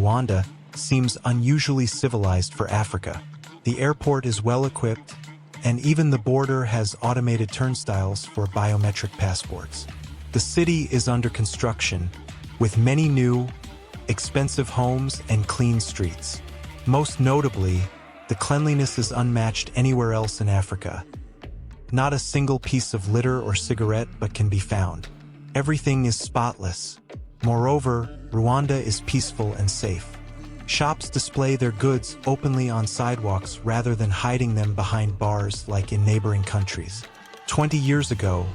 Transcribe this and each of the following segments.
Rwanda seems unusually civilized for Africa. The airport is well equipped, and even the border has automated turnstiles for biometric passports. The city is under construction, with many new, expensive homes and clean streets. Most notably, the cleanliness is unmatched anywhere else in Africa. Not a single piece of litter or cigarette but can be found. Everything is spotless. Moreover, Rwanda is peaceful and safe. Shops display their goods openly on sidewalks rather than hiding them behind bars like in neighboring countries. 20 years ago,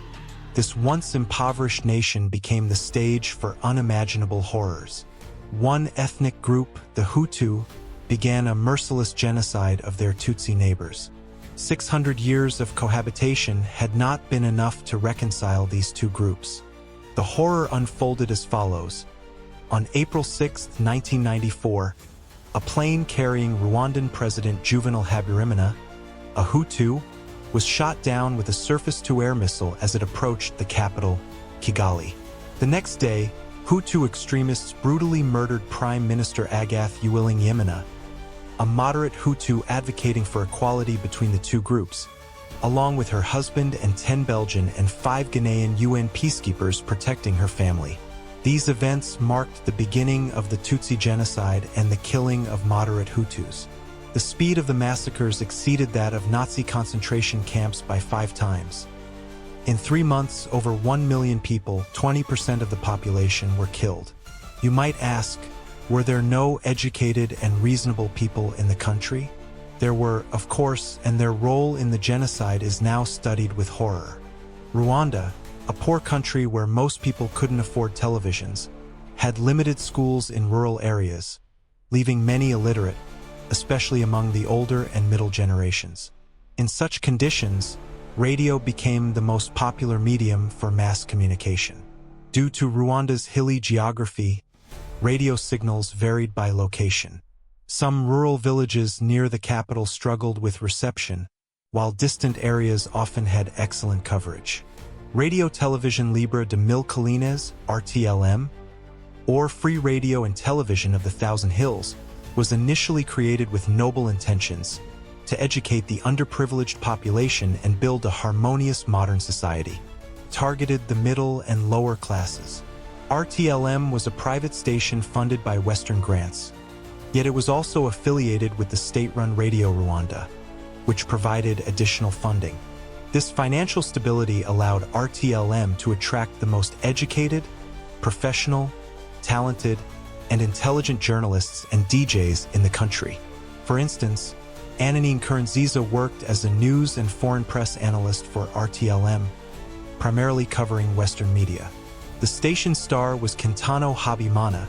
this once impoverished nation became the stage for unimaginable horrors. One ethnic group, the Hutu, began a merciless genocide of their Tutsi neighbors. 600 years of cohabitation had not been enough to reconcile these two groups. The horror unfolded as follows. On April 6, 1994, a plane carrying Rwandan President Juvenal Habyarimana, a Hutu, was shot down with a surface-to-air missile as it approached the capital, Kigali. The next day, Hutu extremists brutally murdered Prime Minister Agath Uwilingiyimana, a moderate Hutu advocating for equality between the two groups, along with her husband and 10 Belgian and 5 Ghanaian UN peacekeepers protecting her family. These events marked the beginning of the Tutsi genocide and the killing of moderate Hutus. The speed of the massacres exceeded that of Nazi concentration camps by 5 times. In 3 months, over 1 million people, 20% of the population, were killed. You might ask, were there no educated and reasonable people in the country? There were, of course, and their role in the genocide is now studied with horror. Rwanda, a poor country where most people couldn't afford televisions, had limited schools in rural areas, leaving many illiterate, especially among the older and middle generations. In such conditions, radio became the most popular medium for mass communication. Due to Rwanda's hilly geography, radio signals varied by location. Some rural villages near the capital struggled with reception, while distant areas often had excellent coverage. Radio Television Libre de Mille Collines, RTLM, or Free Radio and Television of the Thousand Hills, was initially created with noble intentions to educate the underprivileged population and build a harmonious modern society, targeted the middle and lower classes. RTLM was a private station funded by Western grants, yet it was also affiliated with the state-run Radio Rwanda, which provided additional funding. This financial stability allowed RTLM to attract the most educated, professional, talented, and intelligent journalists and DJs in the country. For instance, Ananine Nkurunziza worked as a news and foreign press analyst for RTLM, primarily covering Western media. The station's star was Kentano Habimana,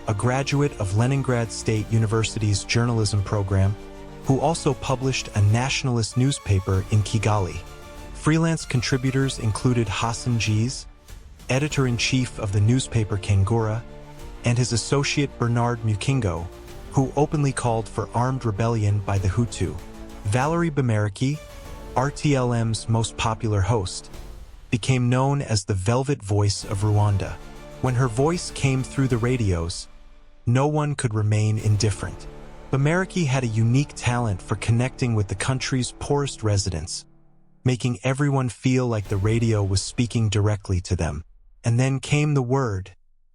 a graduate of Leningrad State University's journalism program, who also published a nationalist newspaper in Kigali. Freelance contributors included Hassan Gies, editor-in-chief of the newspaper Kangura, and his associate Bernard Mukingo, who openly called for armed rebellion by the Hutu. Valerie Bameriki, RTLM's most popular host, became known as the Velvet Voice of Rwanda. When her voice came through the radios, no one could remain indifferent. Bameriki had a unique talent for connecting with the country's poorest residents, making everyone feel like the radio was speaking directly to them. And then came the word.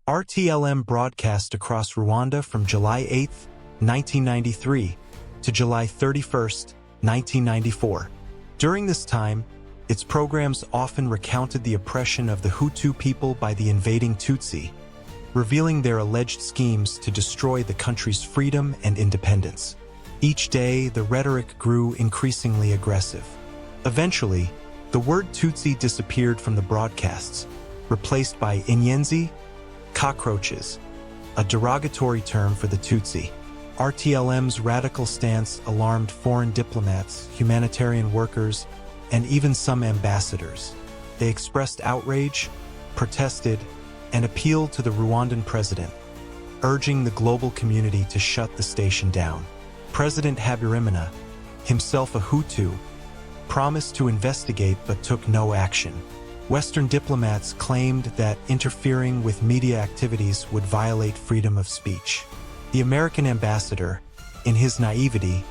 RTLM broadcast across Rwanda from July 8, 1993 to July 31, 1994. During this time, its programs often recounted the oppression of the Hutu people by the invading Tutsi, revealing their alleged schemes to destroy the country's freedom and independence. Each day, the rhetoric grew increasingly aggressive. Eventually, the word Tutsi disappeared from the broadcasts, replaced by Inyenzi, cockroaches, a derogatory term for the Tutsi. RTLM's radical stance alarmed foreign diplomats, humanitarian workers, and even some ambassadors. They expressed outrage, protested, and appealed to the Rwandan president, urging the global community to shut the station down. President Habyarimana, himself a Hutu, promised to investigate but took no action. Western diplomats claimed that interfering with media activities would violate freedom of speech. The American ambassador, in his naivety,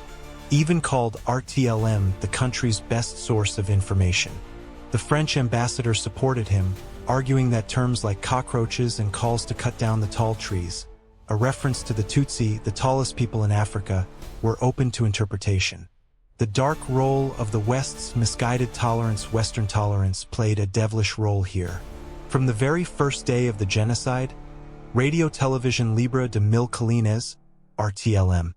even called RTLM the country's best source of information. The French ambassador supported him, arguing that terms like cockroaches and calls to cut down the tall trees, a reference to the Tutsi, the tallest people in Africa, were open to interpretation. The dark role of the West's misguided tolerance, Western tolerance, played a devilish role here. From the very first day of the genocide, Radio Television Libre de Mil Collines, RTLM,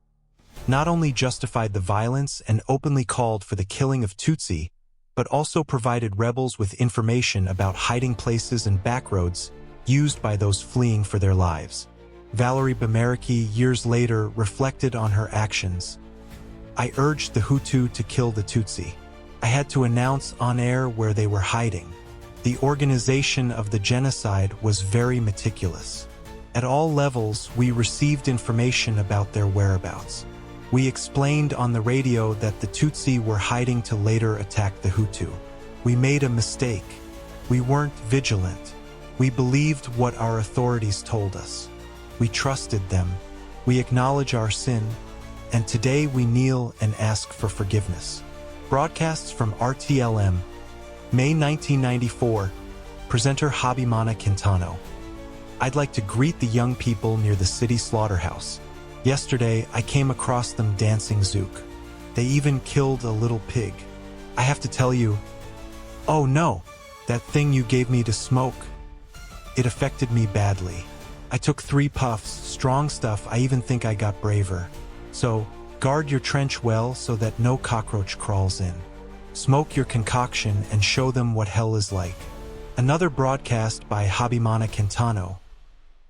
not only justified the violence and openly called for the killing of Tutsi, but also provided rebels with information about hiding places and backroads used by those fleeing for their lives. Valerie Bameriki years later reflected on her actions. I urged the Hutu to kill the Tutsi. I had to announce on air where they were hiding. The organization of the genocide was very meticulous. At all levels, we received information about their whereabouts. We explained on the radio that the Tutsi were hiding to later attack the Hutu. We made a mistake. We weren't vigilant. We believed what our authorities told us. We trusted them. We acknowledge our sin, and today we kneel and ask for forgiveness. Broadcasts from RTLM, May 1994, presenter Habimana Quintano. I'd like to greet the young people near the city slaughterhouse. Yesterday, I came across them dancing zouk. They even killed a little pig. I have to tell you, oh no, that thing you gave me to smoke. It affected me badly. I took 3 puffs, strong stuff. I even think I got braver. So, guard your trench well so that no cockroach crawls in. Smoke your concoction and show them what hell is like. Another broadcast by Habimana Quintano.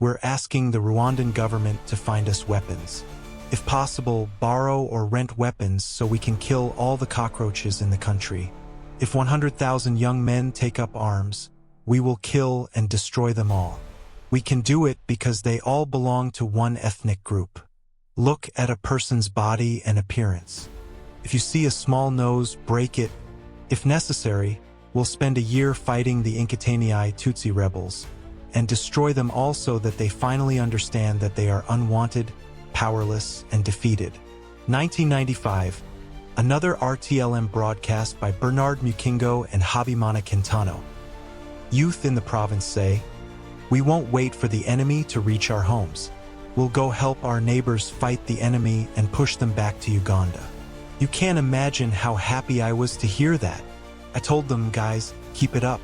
We're asking the Rwandan government to find us weapons. If possible, borrow or rent weapons so we can kill all the cockroaches in the country. If 100,000 young men take up arms, we will kill and destroy them all. We can do it because they all belong to one ethnic group. Look at a person's body and appearance. If you see a small nose, break it. If necessary, we'll spend a year fighting the Inkatanei Tutsi rebels and destroy them all so that they finally understand that they are unwanted, powerless, and defeated. 1995, another RTLM broadcast by Bernard Mukingo and Habimana Quintano. Youth in the province say, we won't wait for the enemy to reach our homes. We'll go help our neighbors fight the enemy and push them back to Uganda. You can't imagine how happy I was to hear that. I told them, guys, keep it up.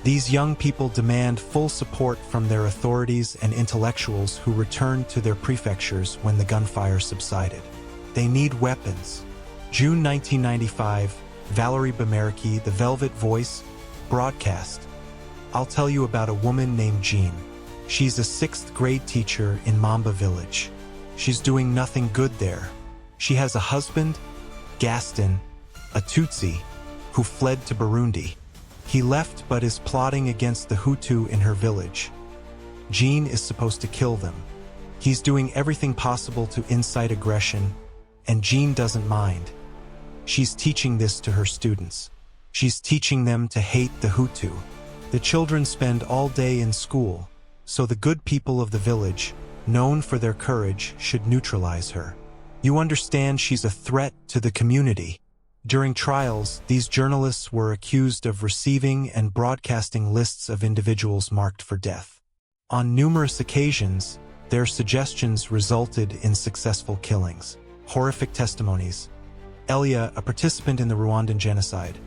These young people demand full support from their authorities and intellectuals who returned to their prefectures when the gunfire subsided. They need weapons. June 1995, Valerie Bameriki, The Velvet Voice, broadcast. I'll tell you about a woman named Jean. She's a 6th grade teacher in Mamba village. She's doing nothing good there. She has a husband, Gaston, a Tutsi, who fled to Burundi. He left but is plotting against the Hutu in her village. Jean is supposed to kill them. He's doing everything possible to incite aggression, and Jean doesn't mind. She's teaching this to her students. She's teaching them to hate the Hutu. The children spend all day in school, so the good people of the village, known for their courage, should neutralize her. You understand she's a threat to the community. During trials, these journalists were accused of receiving and broadcasting lists of individuals marked for death. On numerous occasions, their suggestions resulted in successful killings. Horrific testimonies. Elia, a participant in the Rwandan genocide.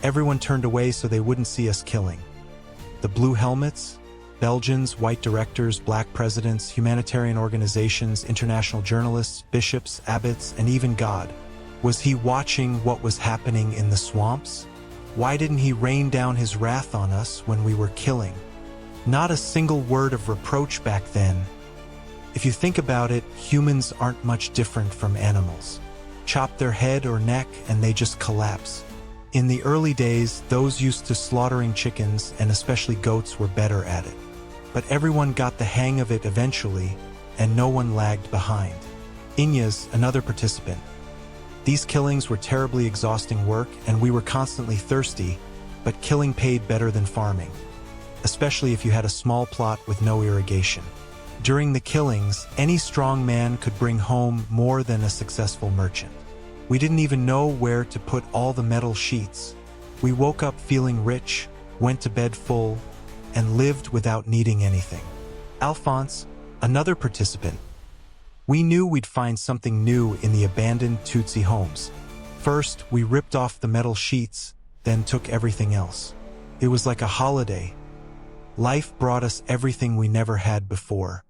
Everyone turned away so they wouldn't see us killing. The Blue Helmets, Belgians, white directors, black presidents, humanitarian organizations, international journalists, bishops, abbots, and even God. Was he watching what was happening in the swamps? Why didn't he rain down his wrath on us when we were killing? Not a single word of reproach back then. If you think about it, humans aren't much different from animals. Chop their head or neck and they just collapse. In the early days, those used to slaughtering chickens, and especially goats, were better at it. But everyone got the hang of it eventually, and no one lagged behind. Inyas, another participant. These killings were terribly exhausting work, and we were constantly thirsty, but killing paid better than farming, especially if you had a small plot with no irrigation. During the killings, any strong man could bring home more than a successful merchant. We didn't even know where to put all the metal sheets. We woke up feeling rich, went to bed full, and lived without needing anything. Alphonse, another participant. We knew we'd find something new in the abandoned Tutsi homes. First, we ripped off the metal sheets, then took everything else. It was like a holiday. Life brought us everything we never had before.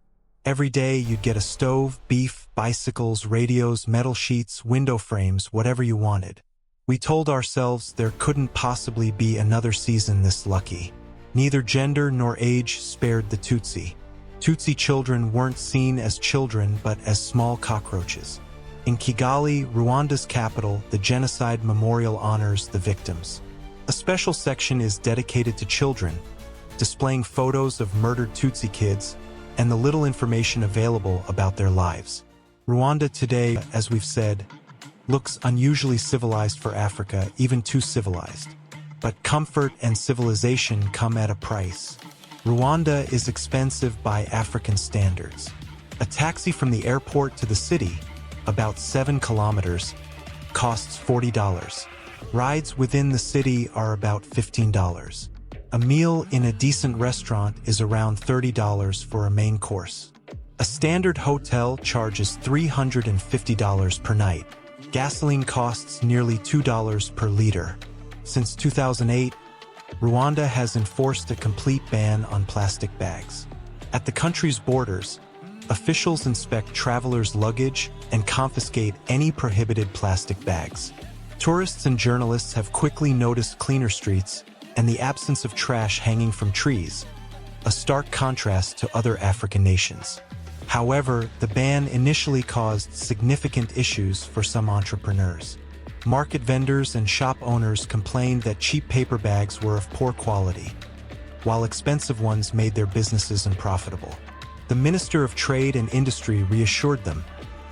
Every day you'd get a stove, beef, bicycles, radios, metal sheets, window frames, whatever you wanted. We told ourselves there couldn't possibly be another season this lucky. Neither gender nor age spared the Tutsi. Tutsi children weren't seen as children but as small cockroaches. In Kigali, Rwanda's capital, the genocide memorial honors the victims. A special section is dedicated to children, displaying photos of murdered Tutsi kids and the little information available about their lives. Rwanda today, as we've said, looks unusually civilized for Africa, even too civilized. But comfort and civilization come at a price. Rwanda is expensive by African standards. A taxi from the airport to the city, about 7 kilometers, costs $40. Rides within the city are about $15. A meal in a decent restaurant is around $30 for a main course. A standard hotel charges $350 per night. Gasoline costs nearly $2 per liter. Since 2008, Rwanda has enforced a complete ban on plastic bags. At the country's borders, officials inspect travelers' luggage and confiscate any prohibited plastic bags. Tourists and journalists have quickly noticed cleaner streets and the absence of trash hanging from trees, a stark contrast to other African nations. However, the ban initially caused significant issues for some entrepreneurs. Market vendors and shop owners complained that cheap paper bags were of poor quality, while expensive ones made their businesses unprofitable. The Minister of Trade and Industry reassured them,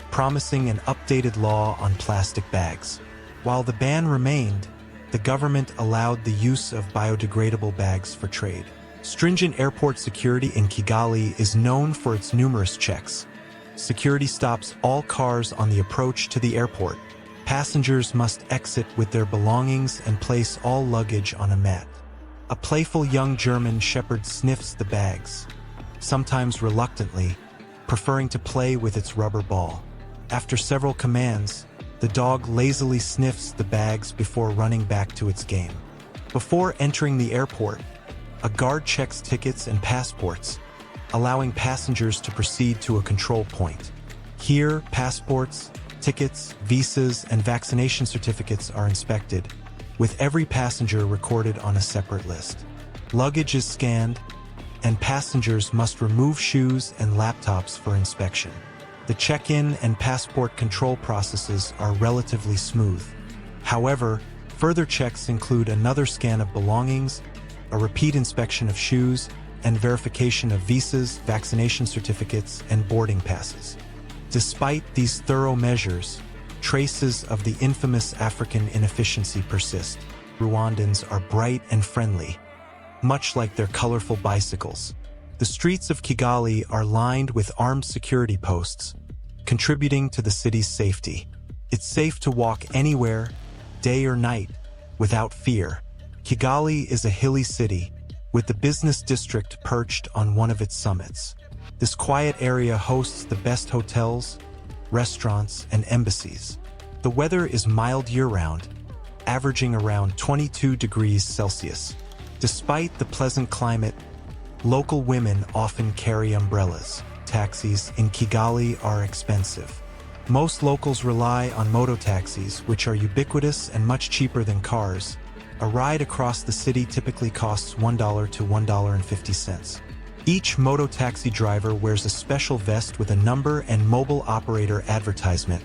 promising an updated law on plastic bags. While the ban remained, the government allowed the use of biodegradable bags for trade. Stringent airport security in Kigali is known for its numerous checks. Security stops all cars on the approach to the airport. Passengers must exit with their belongings and place all luggage on a mat. A playful young German shepherd sniffs the bags, sometimes reluctantly, preferring to play with its rubber ball. After several commands, the dog lazily sniffs the bags before running back to its game. Before entering the airport, a guard checks tickets and passports, allowing passengers to proceed to a control point. Here, passports, tickets, visas, and vaccination certificates are inspected, with every passenger recorded on a separate list. Luggage is scanned, and passengers must remove shoes and laptops for inspection. The check-in and passport control processes are relatively smooth. However, further checks include another scan of belongings, a repeat inspection of shoes, and verification of visas, vaccination certificates, and boarding passes. Despite these thorough measures, traces of the infamous African inefficiency persist. Rwandans are bright and friendly, much like their colorful bicycles. The streets of Kigali are lined with armed security posts, contributing to the city's safety. It's safe to walk anywhere, day or night, without fear. Kigali is a hilly city, with the business district perched on one of its summits. This quiet area hosts the best hotels, restaurants, and embassies. The weather is mild year-round, averaging around 22 degrees Celsius. Despite the pleasant climate, local women often carry umbrellas. Taxis in Kigali are expensive. Most locals rely on mototaxis, which are ubiquitous and much cheaper than cars. A ride across the city typically costs $1 to $1.50. Each mototaxi driver wears a special vest with a number and mobile operator advertisement,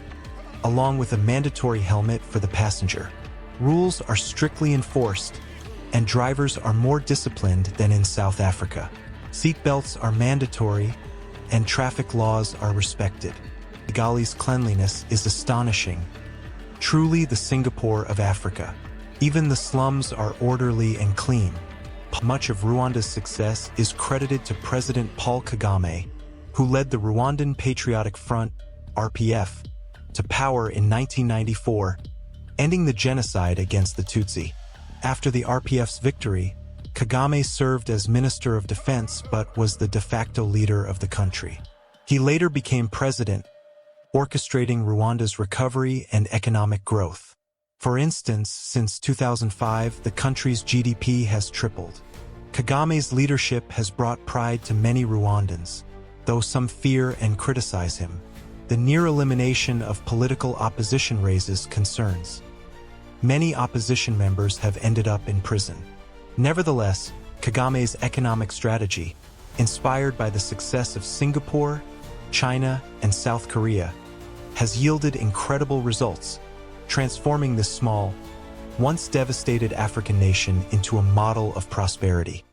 along with a mandatory helmet for the passenger. Rules are strictly enforced, and drivers are more disciplined than in South Africa. Seatbelts are mandatory, and traffic laws are respected. Kigali's cleanliness is astonishing, truly the Singapore of Africa. Even the slums are orderly and clean. Much of Rwanda's success is credited to President Paul Kagame, who led the Rwandan Patriotic Front, RPF, to power in 1994, ending the genocide against the Tutsi. After the RPF's victory, Kagame served as Minister of Defense but was the de facto leader of the country. He later became president, orchestrating Rwanda's recovery and economic growth. For instance, since 2005, the country's GDP has tripled. Kagame's leadership has brought pride to many Rwandans, though some fear and criticize him. The near elimination of political opposition raises concerns. Many opposition members have ended up in prison. Nevertheless, Kagame's economic strategy, inspired by the success of Singapore, China, and South Korea, has yielded incredible results, transforming this small, once devastated African nation into a model of prosperity.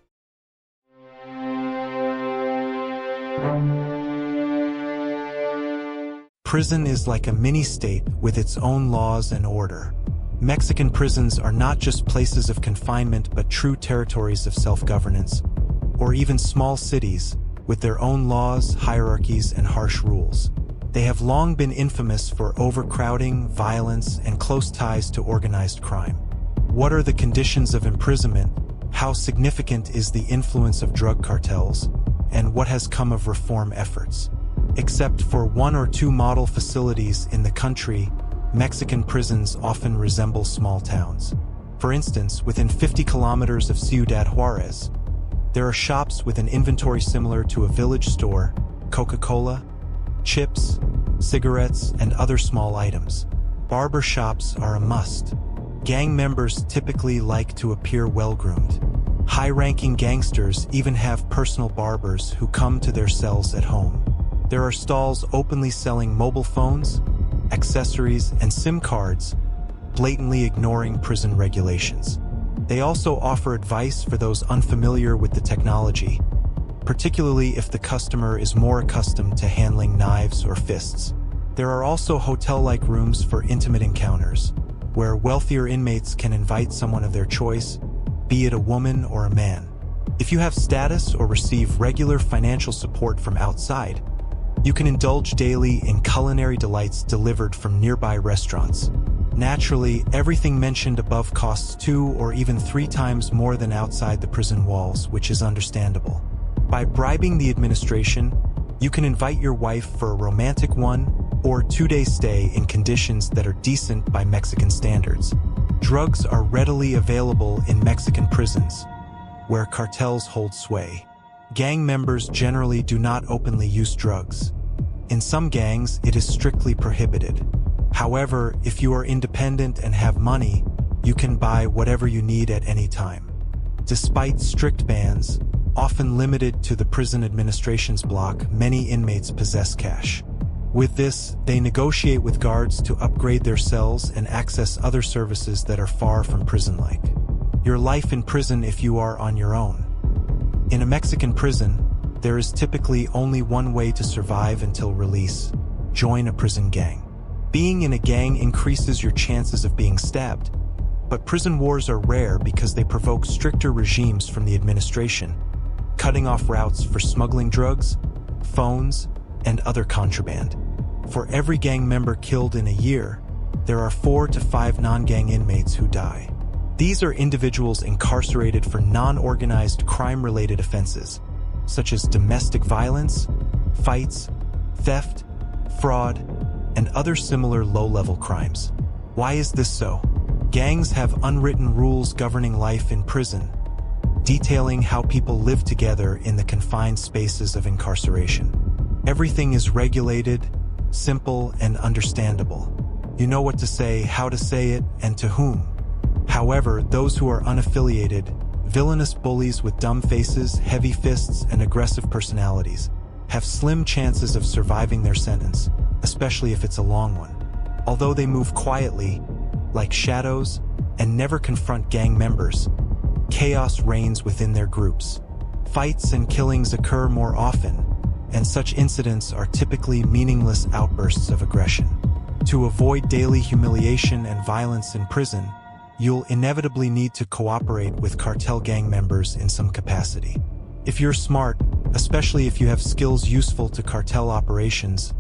Prison is like a mini-state with its own laws and order. Mexican prisons are not just places of confinement but true territories of self-governance, or even small cities with their own laws, hierarchies, and harsh rules. They have long been infamous for overcrowding, violence, and close ties to organized crime. What are the conditions of imprisonment? How significant is the influence of drug cartels? And what has come of reform efforts? Except for one or two model facilities in the country, Mexican prisons often resemble small towns. For instance, within 50 kilometers of Ciudad Juarez, there are shops with an inventory similar to a village store, Coca-Cola, chips, cigarettes, and other small items. Barber shops are a must. Gang members typically like to appear well-groomed. High-ranking gangsters even have personal barbers who come to their cells at home. There are stalls openly selling mobile phones, accessories, and SIM cards, blatantly ignoring prison regulations. They also offer advice for those unfamiliar with the technology, particularly if the customer is more accustomed to handling knives or fists. There are also hotel-like rooms for intimate encounters, where wealthier inmates can invite someone of their choice, be it a woman or a man. If you have status or receive regular financial support from outside, you can indulge daily in culinary delights delivered from nearby restaurants. Naturally, everything mentioned above costs 2 or even 3 times more than outside the prison walls, which is understandable. By bribing the administration, you can invite your wife for a romantic 1 or 2-day stay in conditions that are decent by Mexican standards. Drugs are readily available in Mexican prisons, where cartels hold sway. Gang members generally do not openly use drugs. In some gangs, it is strictly prohibited. However, if you are independent and have money, you can buy whatever you need at any time. Despite strict bans, often limited to the prison administration's block, many inmates possess cash. With this, they negotiate with guards to upgrade their cells and access other services that are far from prison-like. Your life in prison if you are on your own. In a Mexican prison, there is typically only one way to survive until release: join a prison gang. Being in a gang increases your chances of being stabbed, but prison wars are rare because they provoke stricter regimes from the administration, cutting off routes for smuggling drugs, phones, and other contraband. For every gang member killed in a year, there are 4 to 5 non-gang inmates who die. These are individuals incarcerated for non-organized crime-related offenses, such as domestic violence, fights, theft, fraud, and other similar low-level crimes. Why is this so? Gangs have unwritten rules governing life in prison, detailing how people live together in the confined spaces of incarceration. Everything is regulated, simple, and understandable. You know what to say, how to say it, and to whom. However, those who are unaffiliated, villainous bullies with dumb faces, heavy fists, and aggressive personalities, have slim chances of surviving their sentence, especially if it's a long one. Although they move quietly, like shadows, and never confront gang members, chaos reigns within their groups. Fights and killings occur more often, and such incidents are typically meaningless outbursts of aggression. To avoid daily humiliation and violence in prison, you'll inevitably need to cooperate with cartel gang members in some capacity. If you're smart, especially if you have skills useful to cartel operations